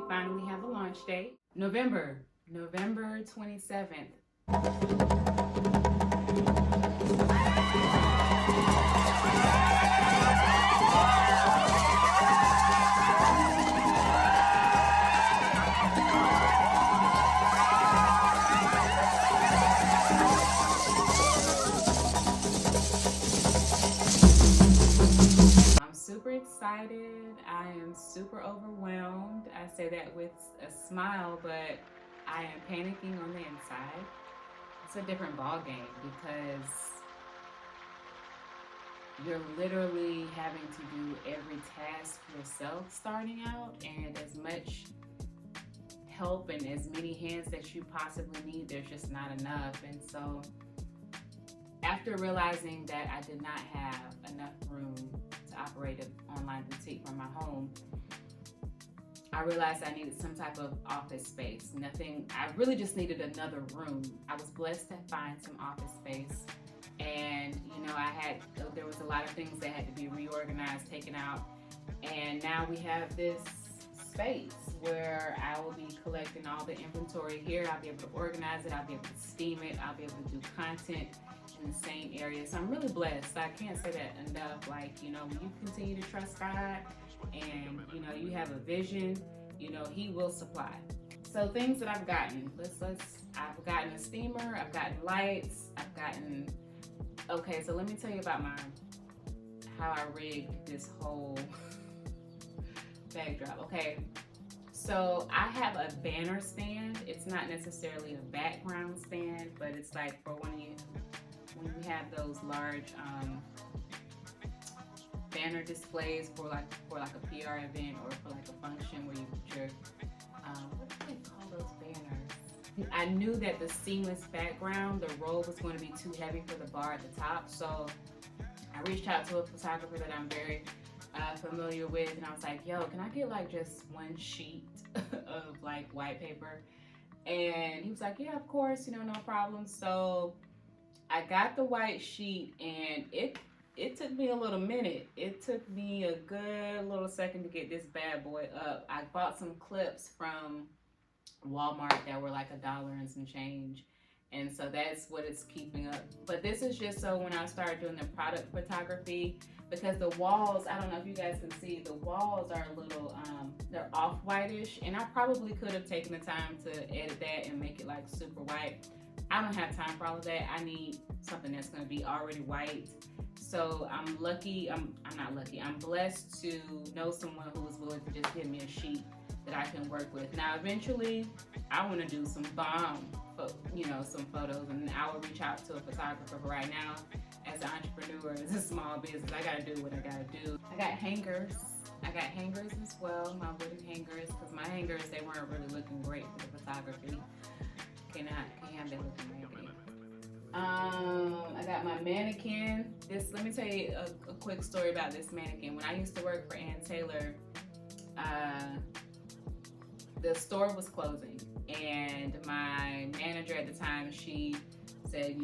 finally have a launch date. November 27th. I'm super excited. I am super overwhelmed. I say that with a smile, but I am panicking on the inside. It's a different ball game because you're literally having to do every task yourself starting out, and as much help and as many hands that you possibly need, there's just not enough. And so after realizing that I did not have enough room to operate an online boutique from my home, I realized I needed some type of office space. I really just needed another room. I was blessed to find some office space. And there was a lot of things that had to be reorganized, taken out. And now we have this space where I will be collecting all the inventory here. I'll be able to organize it. I'll be able to steam it. I'll be able to do content in the same area. So I'm really blessed. I can't say that enough. When you continue to trust God and, you have a vision, He will supply. So things that I've gotten, I've gotten a steamer, I've gotten lights, okay, so let me tell you about how I rigged this whole backdrop. Okay, so I have a banner stand. It's not necessarily a background stand, but it's like for when you have those large banner displays for like a PR event or for like a function where you put your what do they call those banners? I knew that the seamless background, the roll was going to be too heavy for the bar at the top, so I reached out to a photographer that I'm very familiar with, and I was like, yo, can I get like just one sheet of like white paper? And he was like, yeah, of course, no problem. So I got the white sheet, and it took me a little minute. It took me a good little second to get this bad boy up. I bought some clips from Walmart that were like $1 and some change. And so that's what it's keeping up. But this is just so when I start doing the product photography, because the walls, I don't know if you guys can see, the walls are a little, they're off-whitish, and I probably could have taken the time to edit that and make it like super white. I don't have time for all of that. I need something that's gonna be already white. So I'm blessed to know someone who is willing to just give me a sheet that I can work with. Now, eventually, I wanna do some some photos, and I will reach out to a photographer. But right now, as an entrepreneur, as a small business, I gotta do what I gotta do. I got hangers. As well, my wooden hangers, because my hangers, they weren't really looking great for the photography. Can't have that looking raggedy. I got my mannequin. Let me tell you a quick story about this mannequin. When I used to work for Ann Taylor, the store was closing, and my manager at the time, she said,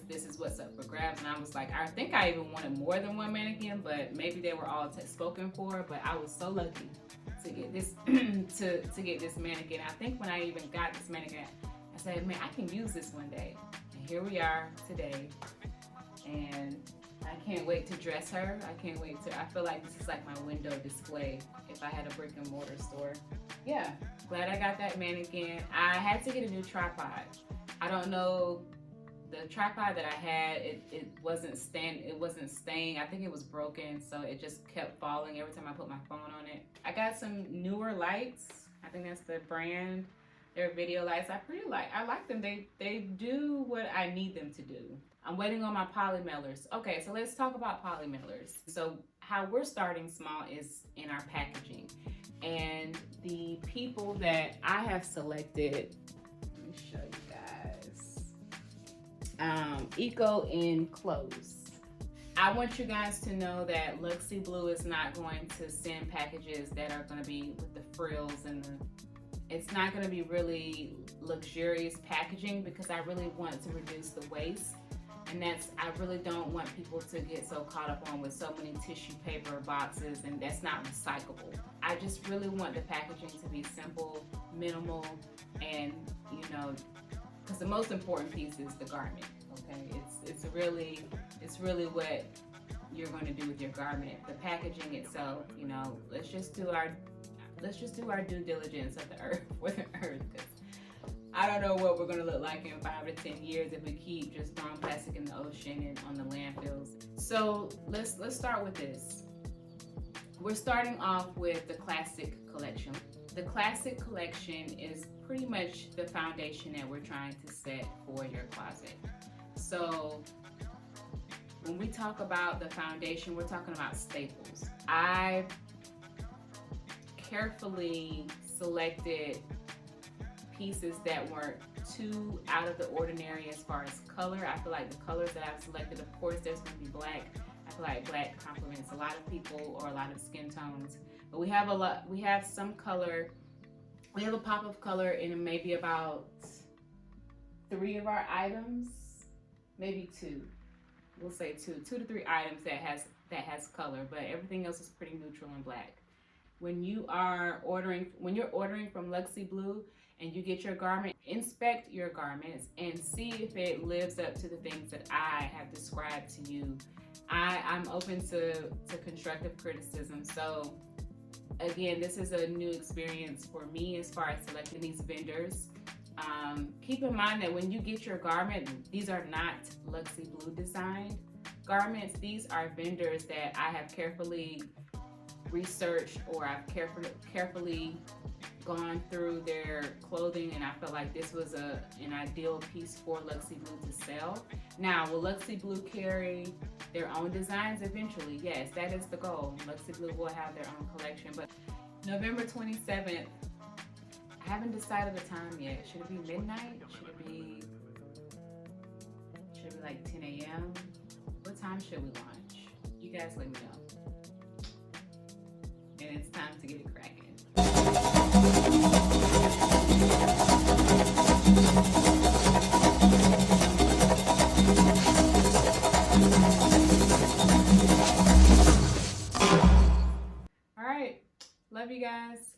this is what's up for grabs. And I was like, I think I even wanted more than one mannequin, but maybe they were all spoken for. But I was so lucky to get this to get this mannequin. I think when I even got this mannequin, I said, man, I can use this one day. And here we are today, and I can't wait to dress her. I feel like this is like my window display if I had a brick and mortar store. Yeah, glad I got that mannequin. I had to get a new tripod. I don't know, the tripod that I had, it wasn't staying. I think it was broken, so it just kept falling every time I put my phone on it. I got some newer lights. I think that's the brand. They're video lights. I like them. They do what I need them to do. I'm waiting on my poly mailers. Okay, so let's talk about poly mailers. So how we're starting small is in our packaging. And the people that I have selected, let me show you guys. Eco Enclose. I want you guys to know that Luxy Blue is not going to send packages that are going to be with the frills and it's not going to be really luxurious packaging, because I really want to reduce the waste. And I really don't want people to get so caught up on with so many tissue paper boxes, and that's not recyclable. I just really want the packaging to be simple, minimal, and because the most important piece is the garment. Okay, it's really what you're going to do with your garment. The packaging itself, let's just do our due diligence of the earth for the earth. I don't know what we're going to look like in 5 to 10 years if we keep just throwing plastic in the ocean and on the landfills. So let's start with this. We're starting off with the classic collection. The classic collection is pretty much the foundation that we're trying to set for your closet. So when we talk about the foundation, we're talking about staples. I carefully selected pieces that weren't too out of the ordinary as far as color. I feel like the colors that I've selected, of course, there's going to be black. I feel like black complements a lot of people or a lot of skin tones. But we have some color. We have a pop of color in maybe about 3 of our items, maybe 2. We'll say 2 to 3 items that has color, but everything else is pretty neutral and black. When you're ordering from Luxie Blue and you get your garment, inspect your garments and see if it lives up to the things that I have described to you. I'm open to constructive criticism. So again, this is a new experience for me as far as selecting these vendors. Keep in mind that when you get your garment, these are not Luxie Blue designed garments. These are vendors that I have carefully researched, or I've carefully gone through their clothing, and I felt like this was an ideal piece for Luxie Blue to sell. Now, will Luxie Blue carry their own designs eventually? Yes, that is the goal. Luxie Blue will have their own collection, but November 27th, I haven't decided the time yet. Should it be midnight? Should it be like 10 a.m.? What time should we launch? You guys let me know. And it's time to get it cracking. All right. Love you guys.